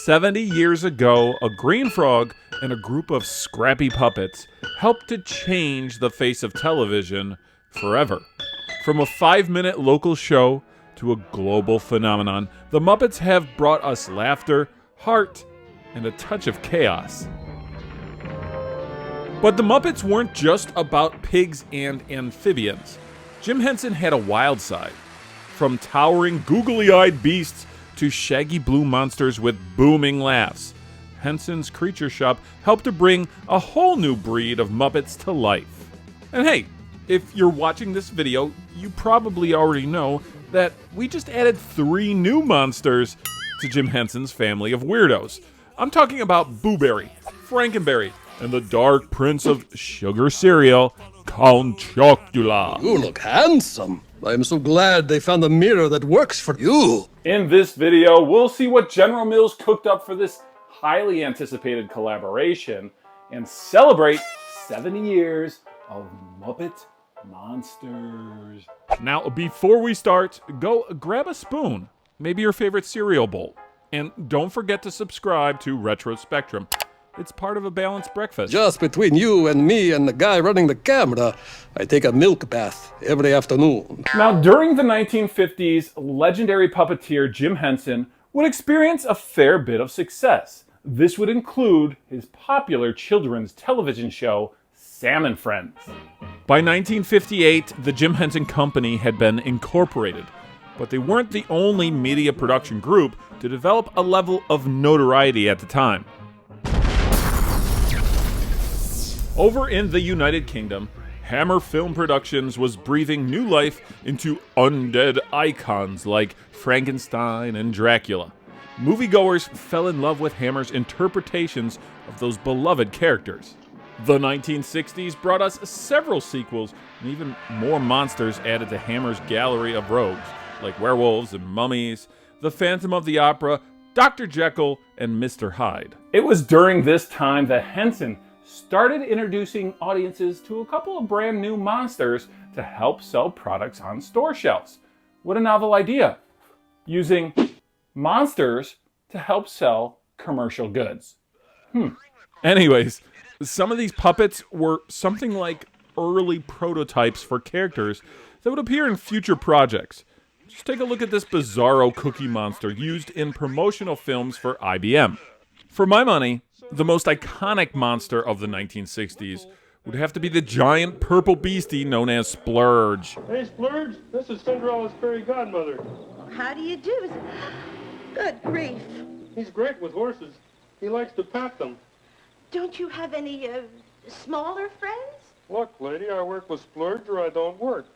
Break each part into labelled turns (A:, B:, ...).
A: 70 years ago, a green frog and a group of scrappy puppets helped to change the face of television forever. From a 5-minute local show to a global phenomenon, the Muppets have brought us laughter, heart, and a touch of chaos. But the Muppets weren't just about pigs and amphibians. Jim Henson had a wild side. From towering, googly-eyed beasts to shaggy blue monsters with booming laughs, Henson's Creature Shop helped to bring a whole new breed of Muppets to life. And hey, if you're watching this video, you probably already know that we just added 3 new monsters to Jim Henson's family of weirdos. I'm talking about Boo Berry, Frankenberry, and the Dark Prince of Sugar Cereal, Count Chocula.
B: You look handsome. I am so glad they found a mirror that works for you.
A: In this video, we'll see what General Mills cooked up for this highly anticipated collaboration and celebrate 70 years of Muppet Monsters. Now, before we start, go grab a spoon, maybe your favorite cereal bowl, and don't forget to subscribe to Retro Spectrum. It's part of a balanced breakfast.
B: Just between you and me and the guy running the camera, I take a milk bath every afternoon.
A: Now, during the 1950s, legendary puppeteer Jim Henson would experience a fair bit of success. This would include his popular children's television show, Sam and Friends. By 1958, the Jim Henson Company had been incorporated, but they weren't the only media production group to develop a level of notoriety at the time. Over in the United Kingdom, Hammer Film Productions was breathing new life into undead icons like Frankenstein and Dracula. Moviegoers fell in love with Hammer's interpretations of those beloved characters. The 1960s brought us several sequels and even more monsters added to Hammer's gallery of rogues, like werewolves and mummies, the Phantom of the Opera, Dr. Jekyll, and Mr. Hyde. It was during this time that Henson started introducing audiences to a couple of brand new monsters to help sell products on store shelves. What a novel idea, using monsters to help sell commercial goods. Anyways, some of these puppets were something like early prototypes for characters that would appear in future projects. Just take a look at this bizarro cookie monster used in promotional films for IBM. For my money, the most iconic monster of the 1960s would have to be the giant purple beastie known as Splurge.
C: Hey, Splurge, this is Cinderella's fairy godmother.
D: How do you do? Good grief.
C: He's great with horses. He likes to pat them.
D: Don't you have any smaller friends?
C: Look, lady, I work with Splurge or I don't work.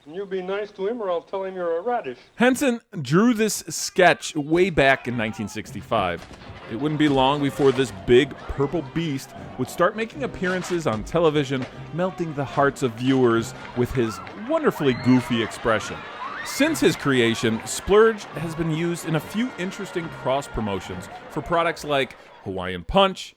C: And you be nice to him or I'll tell him you're a radish.
A: Henson drew this sketch way back in 1965. It wouldn't be long before this big purple beast would start making appearances on television, melting the hearts of viewers with his wonderfully goofy expression. Since his creation, Splurge has been used in a few interesting cross-promotions for products like Hawaiian Punch,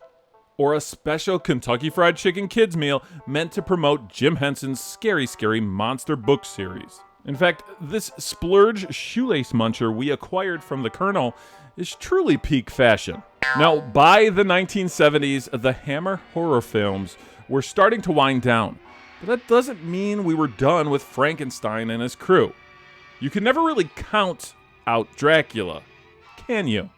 A: or a special Kentucky Fried Chicken kids meal meant to promote Jim Henson's Scary Scary Monster book series. In fact, this Splurge shoelace muncher we acquired from the Colonel is truly peak fashion. Now, by the 1970s, the Hammer horror films were starting to wind down, but that doesn't mean we were done with Frankenstein and his crew. You can never really count out Dracula, can you?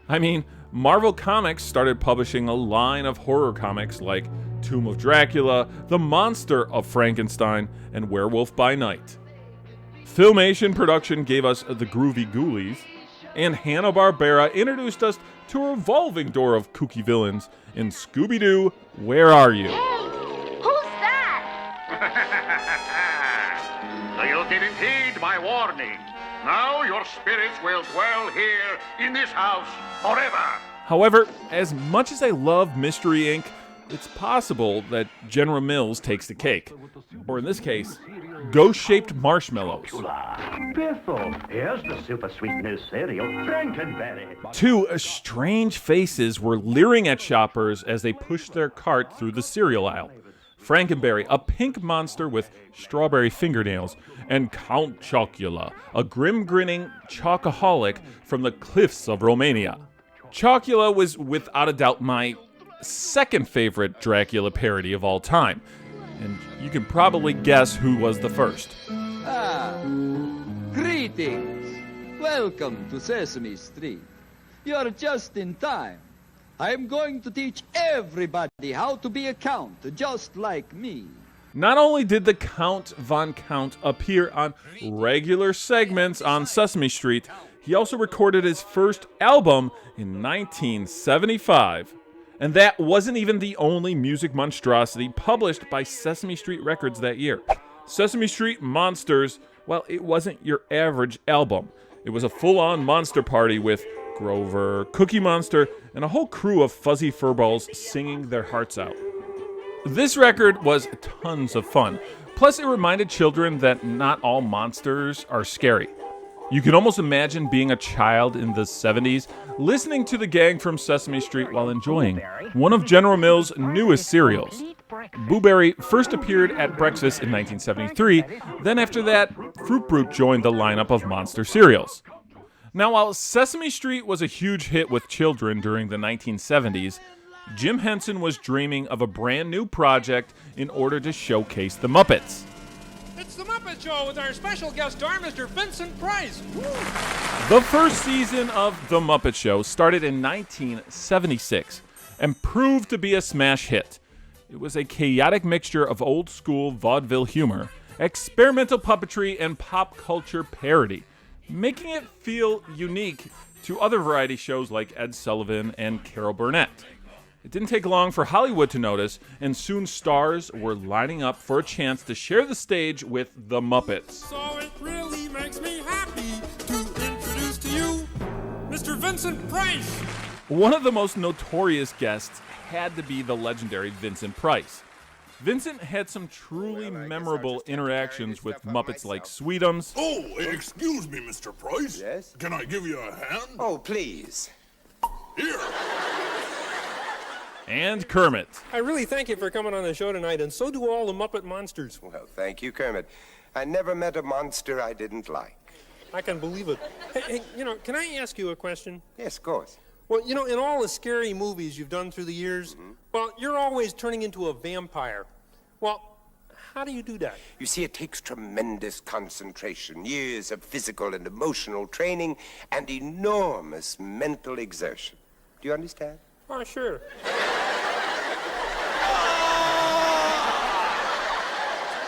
A: I mean, Marvel Comics started publishing a line of horror comics like Tomb of Dracula, The Monster of Frankenstein, and Werewolf by Night. Filmation Production gave us The Groovy Ghoulies, and Hanna-Barbera introduced us to a revolving door of kooky villains in Scooby-Doo, Where Are You?
E: Hey, who's that?
F: So you didn't heed my warning. Now your spirits will dwell here in this house forever.
A: However, as much as I love Mystery Inc., it's possible that General Mills takes the cake. Or in this case, ghost-shaped marshmallows.
G: Biffle, here's the super sweet new cereal, Frankenberry.
A: 2 strange faces were leering at shoppers as they pushed their cart through the cereal aisle. Frankenberry, a pink monster with strawberry fingernails, and Count Chocula, a grim-grinning chocoholic from the cliffs of Romania. Chocula was without a doubt my second favorite Dracula parody of all time. And you can probably guess who was the first.
H: Greetings. Welcome to Sesame Street. You're just in time. I'm going to teach everybody how to be a count, just like me.
A: Not only did the Count Von Count appear on regular segments on Sesame Street, he also recorded his first album in 1975. And that wasn't even the only music monstrosity published by Sesame Street Records that year. Sesame Street Monsters, well, it wasn't your average album. It was a full-on monster party with Grover, Cookie Monster, and a whole crew of fuzzy furballs singing their hearts out. This record was tons of fun. Plus, it reminded children that not all monsters are scary. You can almost imagine being a child in the 70s, listening to the gang from Sesame Street while enjoying one of General Mills' newest cereals. Boo Berry first appeared at breakfast in 1973, then after that, Fruit Brute joined the lineup of monster cereals. Now, while Sesame Street was a huge hit with children during the 1970s, Jim Henson was dreaming of a brand new project in order to showcase the Muppets.
I: It's the Muppet Show with our special guest star, Mr. Vincent Price. Woo!
A: The first season of The Muppet Show started in 1976 and proved to be a smash hit. It was a chaotic mixture of old-school vaudeville humor, experimental puppetry, and pop culture parody, making it feel unique to other variety shows like Ed Sullivan and Carol Burnett. It didn't take long for Hollywood to notice, and soon stars were lining up for a chance to share the stage with the Muppets.
I: So it really makes me happy to introduce to you Mr. Vincent Price.
A: One of the most notorious guests had to be the legendary Vincent Price. Vincent had some truly memorable interactions with Muppets like Sweetums.
J: Oh, excuse me, Mr. Price.
K: Yes?
J: Can I give you a hand?
K: Oh, please.
J: Here.
A: And Kermit.
I: I really thank you for coming on the show tonight, and so do all the Muppet monsters.
K: Well, thank you, Kermit. I never met a monster I didn't like.
I: I can believe it. Hey, can I ask you a question?
K: Yes, of course.
I: Well, in all the scary movies you've done through the years, well, you're always turning into a vampire. Well, how do you do that?
K: You see, it takes tremendous concentration, years of physical and emotional training, and enormous mental exertion. Do you understand?
I: Oh, sure.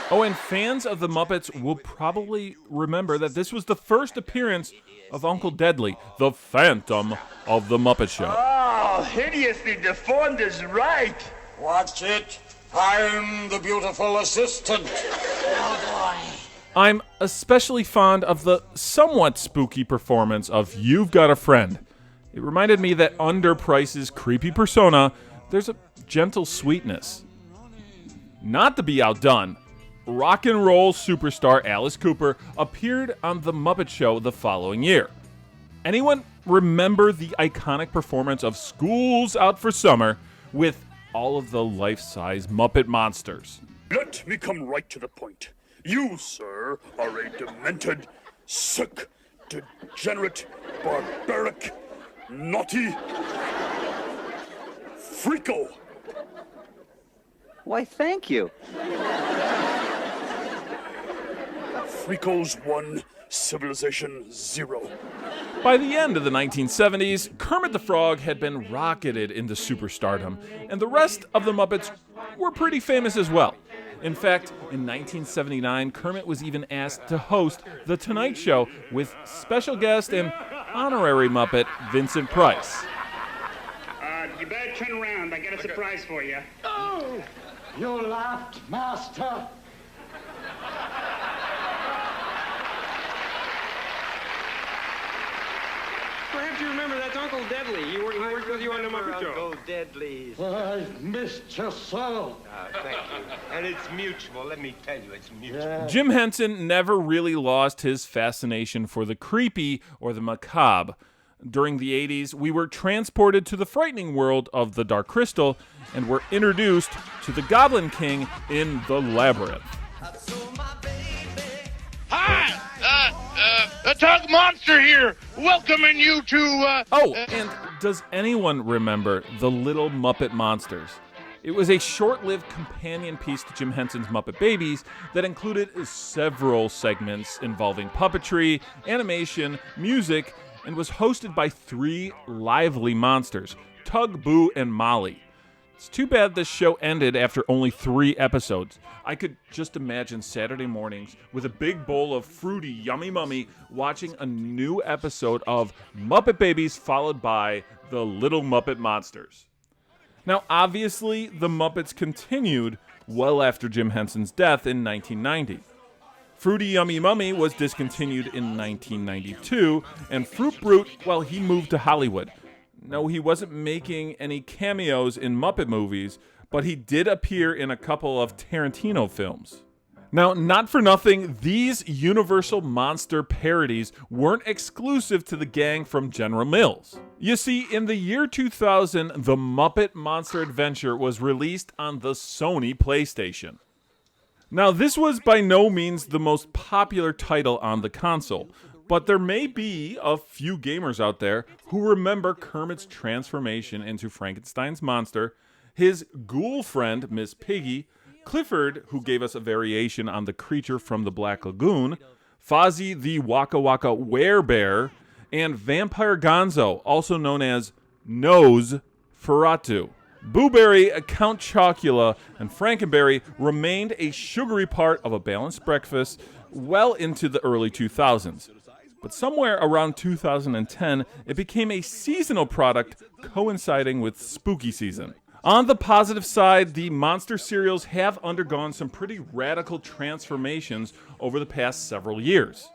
A: Oh, and fans of the Muppets will probably remember that this was the first appearance of Uncle Deadly, the Phantom of the Muppet Show.
F: Oh, hideously deformed is right.
J: Watch it. I'm the beautiful assistant.
A: I'm especially fond of the somewhat spooky performance of You've Got a Friend. It reminded me that under Price's creepy persona, there's a gentle sweetness. Not to be outdone, rock and roll superstar Alice Cooper appeared on The Muppet Show the following year. Anyone remember the iconic performance of School's Out for Summer with all of the life-size Muppet monsters?
J: Let me come right to the point. You, sir, are a demented, sick, degenerate, barbaric, naughty freako.
H: Why, thank you.
J: Freakos 1, civilization 0.
A: By the end of the 1970s, Kermit the Frog had been rocketed into superstardom, and the rest of the Muppets were pretty famous as well. In fact, in 1979, Kermit was even asked to host The Tonight Show with special guest and honorary Muppet Vincent Price.
F: You better turn around. I got a surprise for you.
G: Oh! You laughed, master.
I: Perhaps you remember that's Uncle Deadly. He worked with you on the Muppet Show.
K: Uncle Deadly.
G: I missed you so.
K: Thank you. And it's mutual. Let me tell you, it's mutual.
A: Jim Henson never really lost his fascination for the creepy or the macabre. During the 80s, we were transported to the frightening world of the Dark Crystal and were introduced to the Goblin King in The Labyrinth.
F: Hi! The Tug Monster here, welcoming you to,
A: Oh, and does anyone remember the Little Muppet Monsters? It was a short-lived companion piece to Jim Henson's Muppet Babies that included several segments involving puppetry, animation, music, and was hosted by 3 lively monsters, Tug, Boo, and Molly. It's too bad this show ended after only 3 episodes. I could just imagine Saturday mornings with a big bowl of fruity yummy mummy watching a new episode of Muppet Babies followed by the Little Muppet Monsters. Now, obviously, the Muppets continued well after Jim Henson's death in 1990. Fruity Yummy Mummy was discontinued in 1992, and Fruit Brute, well, he moved to Hollywood. No, he wasn't making any cameos in Muppet movies, but he did appear in a couple of Tarantino films. Now, not for nothing, these Universal Monster parodies weren't exclusive to the gang from General Mills. You see, in the year 2000, the Muppet Monster Adventure was released on the Sony PlayStation. Now, this was by no means the most popular title on the console, but there may be a few gamers out there who remember Kermit's transformation into Frankenstein's monster, his ghoul friend, Miss Piggy, Clifford, who gave us a variation on the creature from the Black Lagoon, Fozzie the Waka Waka Werebear, and Vampire Gonzo, also known as Nose Ferratu. Booberry, Count Chocula, and Frankenberry remained a sugary part of a balanced breakfast well into the early 2000s. But somewhere around 2010, it became a seasonal product coinciding with spooky season. On the positive side, the monster cereals have undergone some pretty radical transformations over the past several years.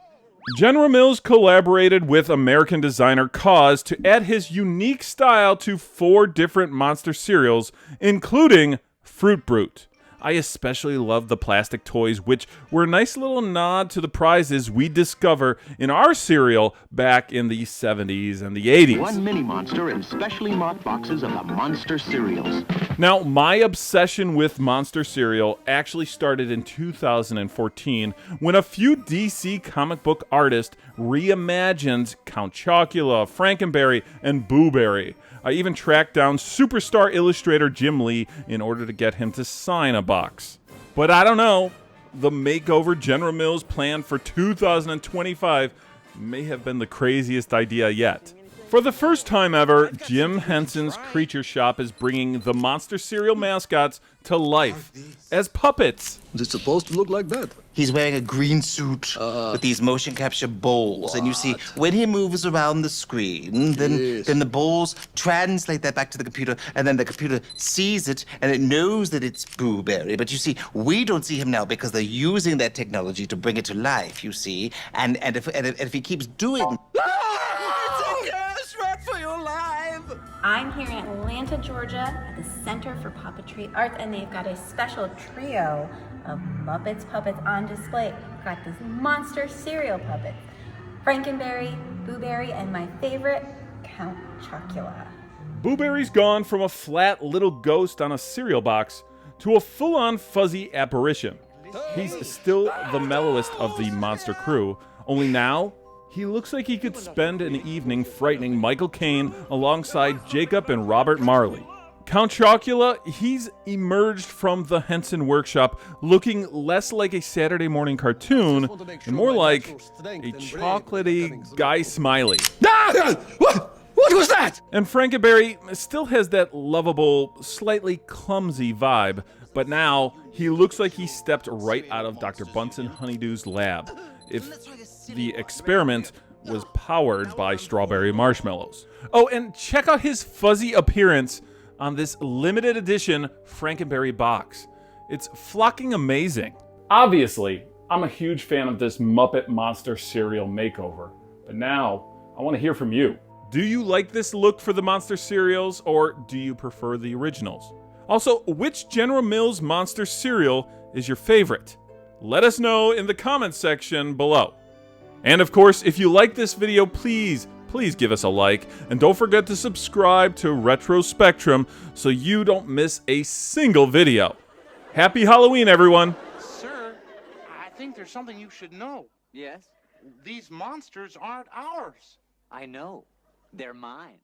A: General Mills collaborated with American designer Cause to add his unique style to 4 different monster cereals, including Fruit Brute. I especially love the plastic toys, which were a nice little nod to the prizes we discover in our cereal back in the 70s and the 80s.
L: 1 mini monster in specially marked boxes of the monster cereals.
A: Now, my obsession with monster cereal actually started in 2014 when a few DC comic book artists reimagined Count Chocula, Frankenberry, and Booberry. I even tracked down superstar illustrator Jim Lee in order to get him to sign a box. But I don't know, the makeover General Mills planned for 2025 may have been the craziest idea yet. For the first time ever, Jim Henson's Creature Shop is bringing the monster cereal mascots to life as puppets.
B: Is it supposed to look like that?
M: He's wearing a green suit with these motion capture bowls. And you see, when he moves around the screen, then the bowls translate that back to the computer, and then the computer sees it, and it knows that it's Booberry. But you see, we don't see him now because they're using that technology to bring it to life, you see. And if he keeps doing...
N: I'm here in Atlanta, Georgia, at the Center for Puppetry Arts, and they've got a special trio of Muppets puppets on display. We've got this monster cereal puppets, Frankenberry, Booberry, and my favorite, Count Chocula.
A: Booberry's gone from a flat little ghost on a cereal box to a full-on fuzzy apparition. He's still the mellowest of the monster crew, only now he looks like he could spend an evening frightening Michael Caine alongside Jacob and Robert Marley. Count Chocula, he's emerged from the Henson workshop looking less like a Saturday morning cartoon and more like a chocolatey Guy Smiley.
B: What was that?
A: And Frankenberry still has that lovable, slightly clumsy vibe, but now he looks like he stepped right out of Dr. Bunsen Honeydew's lab. If the experiment was powered by strawberry marshmallows. Oh, and check out his fuzzy appearance on this limited edition Frankenberry box. It's flocking amazing. Obviously, I'm a huge fan of this Muppet Monster cereal makeover, but now I want to hear from you. Do you like this look for the monster cereals, or do you prefer the originals? Also, which General Mills monster cereal is your favorite? Let us know in the comments section below. And of course, if you like this video, please give us a like, and don't forget to subscribe to Retro Spectrum so you don't miss a single video. Happy Halloween, everyone!
F: Sir, I think there's something you should know.
H: Yes?
O: these monsters aren't ours.
P: I know. They're mine.